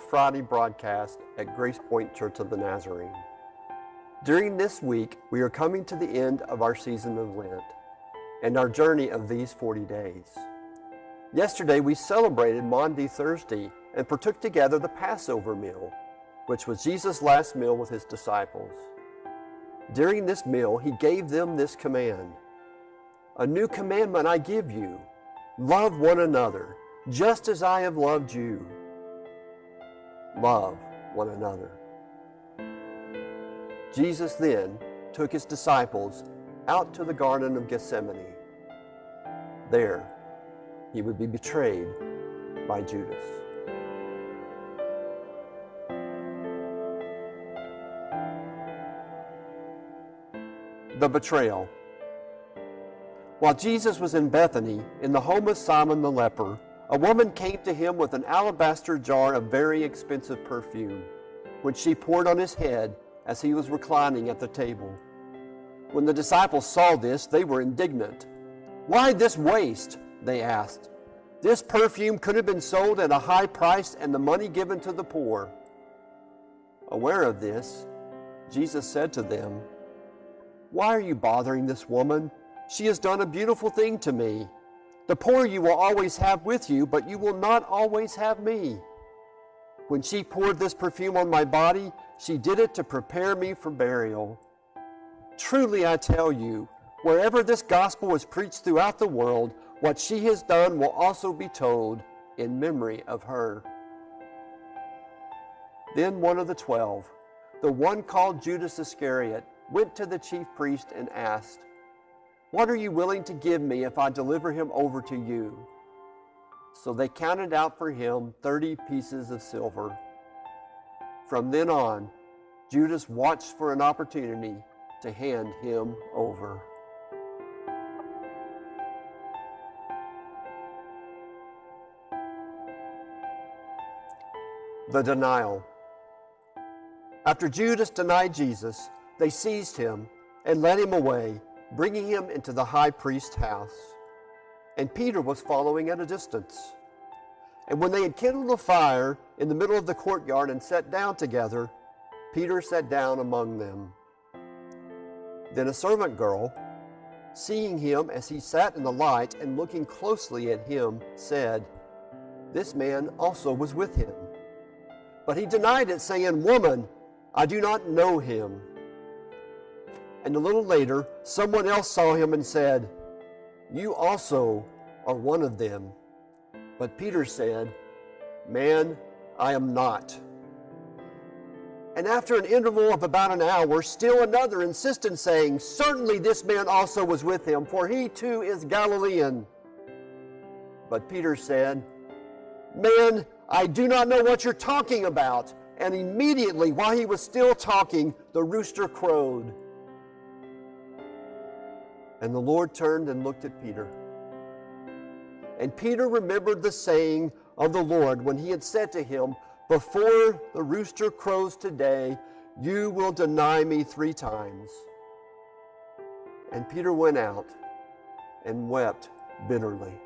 Friday broadcast at Grace Point Church of the Nazarene. During this week, we are coming to the end of our season of Lent and our journey of these 40 days. Yesterday, we celebrated Maundy Thursday and partook together the Passover meal, which was Jesus' last meal with his disciples. During this meal, he gave them this command: "A new commandment I give you, love one another, just as I have loved you." Love one another. Jesus then took his disciples out to the Garden of Gethsemane. There, he would be betrayed by Judas. The betrayal. While Jesus was in Bethany, in the home of Simon the leper, a woman came to him with an alabaster jar of very expensive perfume, which she poured on his head as he was reclining at the table. When the disciples saw this, they were indignant. "Why this waste?" they asked. "This perfume could have been sold at a high price and the money given to the poor." Aware of this, Jesus said to them, "Why are you bothering this woman? She has done a beautiful thing to me. The poor you will always have with you, but you will not always have me. When she poured this perfume on my body, she did it to prepare me for burial. Truly I tell you, wherever this gospel is preached throughout the world, what she has done will also be told in memory of her." Then one of the 12, the one called Judas Iscariot, went to the chief priest and asked, "What are you willing to give me if I deliver him over to you?" So they counted out for him 30 pieces of silver. From then on, Judas watched for an opportunity to hand him over. The denial. After Judas denied Jesus, they seized him and led him away, bringing him into the high priest's house. And Peter was following at a distance. And when they had kindled a fire in the middle of the courtyard and sat down together, Peter sat down among them. Then a servant girl, seeing him as he sat in the light and looking closely at him, said, "This man also was with him." But he denied it, saying, "Woman, I do not know him." And a little later, someone else saw him and said, "You also are one of them." But Peter said, "Man, I am not." And after an interval of about an hour, still another insisted, saying, "Certainly this man also was with him, for he too is Galilean." But Peter said, "Man, I do not know what you're talking about." And immediately, while he was still talking, the rooster crowed. And the Lord turned and looked at Peter. And Peter remembered the saying of the Lord when he had said to him, "Before the rooster crows today, you will deny me 3 times." And Peter went out and wept bitterly.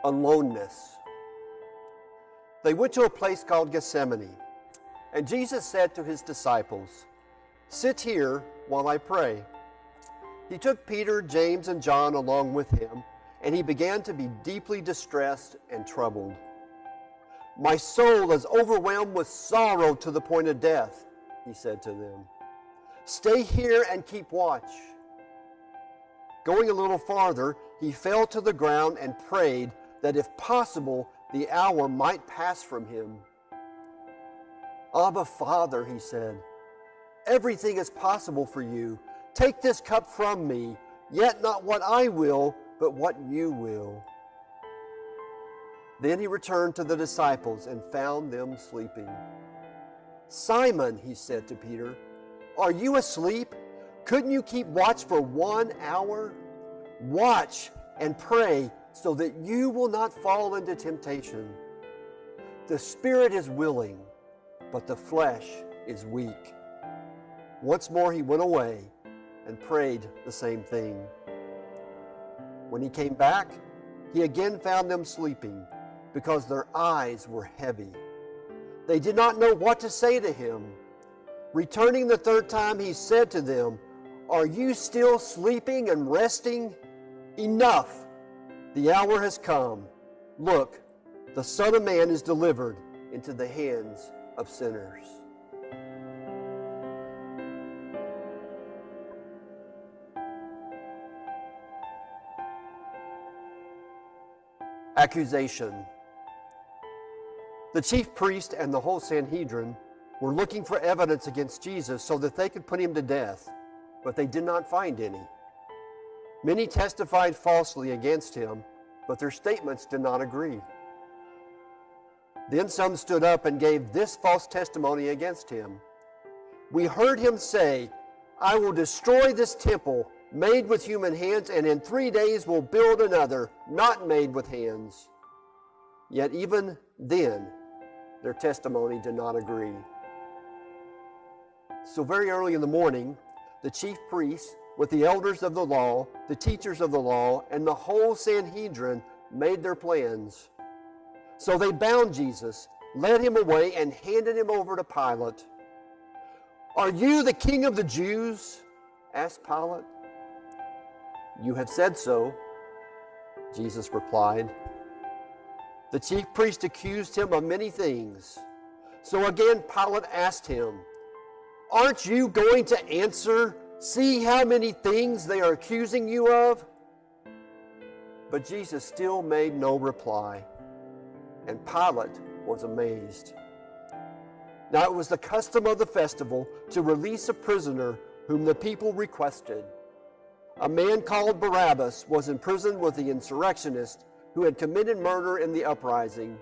Aloneness. They went to a place called Gethsemane, and Jesus said to his disciples, "Sit here while I pray." He took Peter, James, and John along with him, and he began to be deeply distressed and troubled. "My soul is overwhelmed with sorrow to the point of death," he said to them. "Stay here and keep watch." Going a little farther, he fell to the ground and prayed that if possible, the hour might pass from him. "Abba, Father," he said, "everything is possible for you. Take this cup from me, yet not what I will, but what you will." Then he returned to the disciples and found them sleeping. "Simon," he said to Peter, "are you asleep? Couldn't you keep watch for 1 hour? Watch and pray so that you will not fall into temptation. The spirit is willing, but the flesh is weak." Once more he went away and prayed the same thing. When he came back, he again found them sleeping, because their eyes were heavy. They did not know what to say to him. Returning the third time, he said to them, "Are you still sleeping and resting? Enough! The hour has come. Look, the Son of Man is delivered into the hands of sinners." Accusation. The chief priest and the whole Sanhedrin were looking for evidence against Jesus so that they could put him to death, but they did not find any. Many testified falsely against him, but their statements did not agree. Then some stood up and gave this false testimony against him. "We heard him say, 'I will destroy this temple made with human hands, and in 3 days will build another, not made with hands.' Yet even then, their testimony did not agree." So very early in the morning, the chief priests, with the elders of the law, the teachers of the law, and the whole Sanhedrin made their plans. So they bound Jesus, led him away, and handed him over to Pilate. "Are you the king of the Jews?" asked Pilate. "You have said so," Jesus replied. The chief priest accused him of many things. So again Pilate asked him, "Aren't you going to answer? See how many things they are accusing you of?" But Jesus still made no reply, and Pilate was amazed. Now it was the custom of the festival to release a prisoner whom the people requested. A man called Barabbas was in prison with the insurrectionists who had committed murder in the uprising.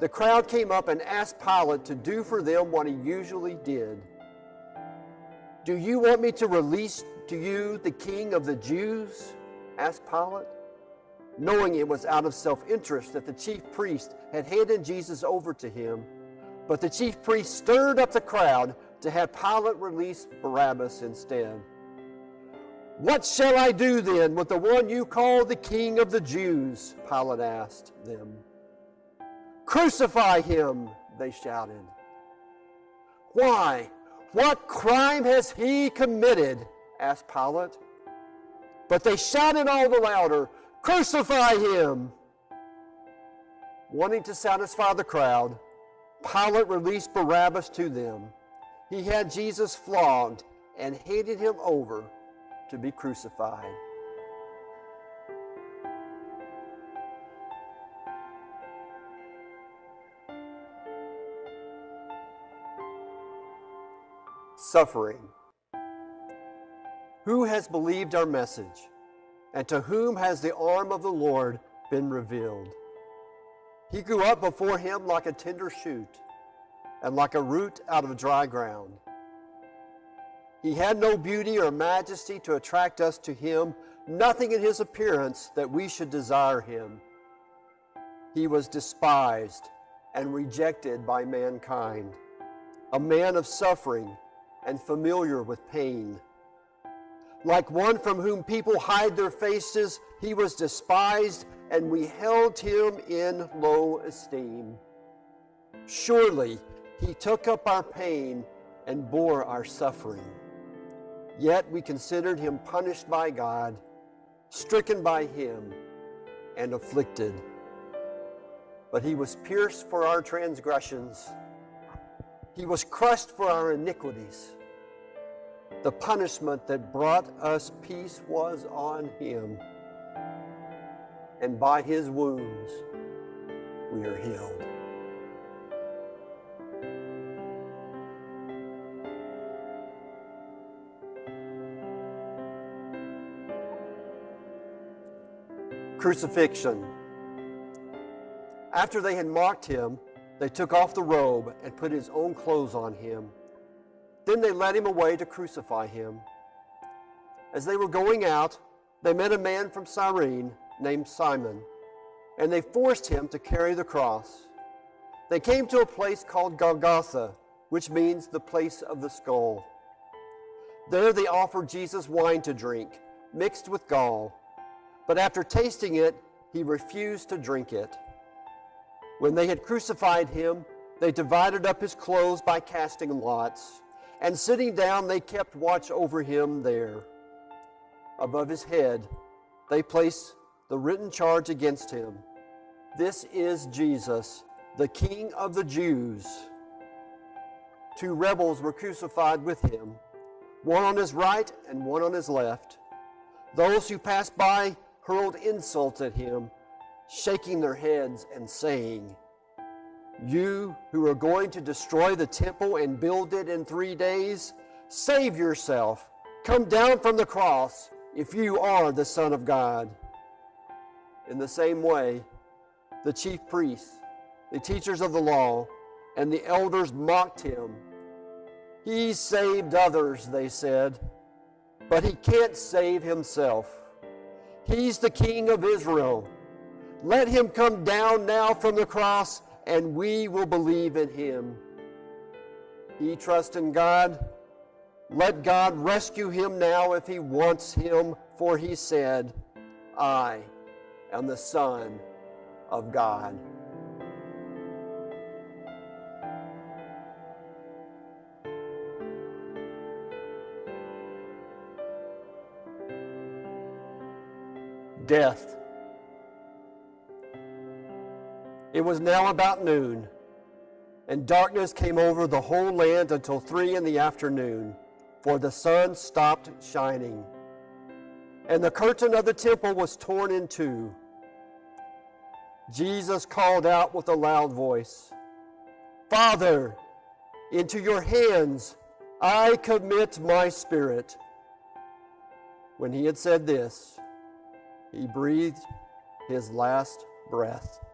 The crowd came up and asked Pilate to do for them what he usually did. "Do you want me to release to you the king of the Jews?" asked Pilate, knowing it was out of self-interest that the chief priest had handed Jesus over to him. But the chief priest stirred up the crowd to have Pilate release Barabbas instead. "What shall I do then with the one you call the king of the Jews?" Pilate asked them. "Crucify him," they shouted. "Why? What crime has he committed?" asked Pilate. But they shouted all the louder, "Crucify him!" Wanting to satisfy the crowd, Pilate released Barabbas to them. He had Jesus flogged and handed him over to be crucified. Suffering. Who has believed our message, and to whom has the arm of the Lord been revealed? He grew up before him like a tender shoot, and like a root out of dry ground. He had no beauty or majesty to attract us to him, nothing in his appearance that we should desire him. He was despised and rejected by mankind, a man of suffering and familiar with pain. Like one from whom people hide their faces, he was despised, and we held him in low esteem. Surely he took up our pain and bore our suffering. Yet we considered him punished by God, stricken by him, and afflicted. But he was pierced for our transgressions. He was crushed for our iniquities. The punishment that brought us peace was on him, and by his wounds we are healed. Crucifixion. After they had mocked him, they took off the robe and put his own clothes on him. Then they led him away to crucify him. As they were going out, they met a man from Cyrene named Simon, and they forced him to carry the cross. They came to a place called Golgotha, which means the place of the skull. There they offered Jesus wine to drink, mixed with gall. But after tasting it, he refused to drink it. When they had crucified him, they divided up his clothes by casting lots, and sitting down, they kept watch over him there. Above his head, they placed the written charge against him. This is Jesus, the King of the Jews. 2 rebels were crucified with him, one on his right and one on his left. Those who passed by hurled insults at him, shaking their heads and saying, "You who are going to destroy the temple and build it in 3 days, save yourself. Come down from the cross if you are the Son of God." In the same way, the chief priests, the teachers of the law, and the elders mocked him. "He saved others," they said, "but he can't save himself. He's the King of Israel. Let him come down now from the cross, and we will believe in him. He trusts in God. Let God rescue him now if he wants him, for he said, 'I am the Son of God.'" Death. It was now about noon, and darkness came over the whole land until 3 in the afternoon, for the sun stopped shining. And the curtain of the temple was torn in two. Jesus called out with a loud voice, "Father, into your hands I commit my spirit." When he had said this, he breathed his last breath.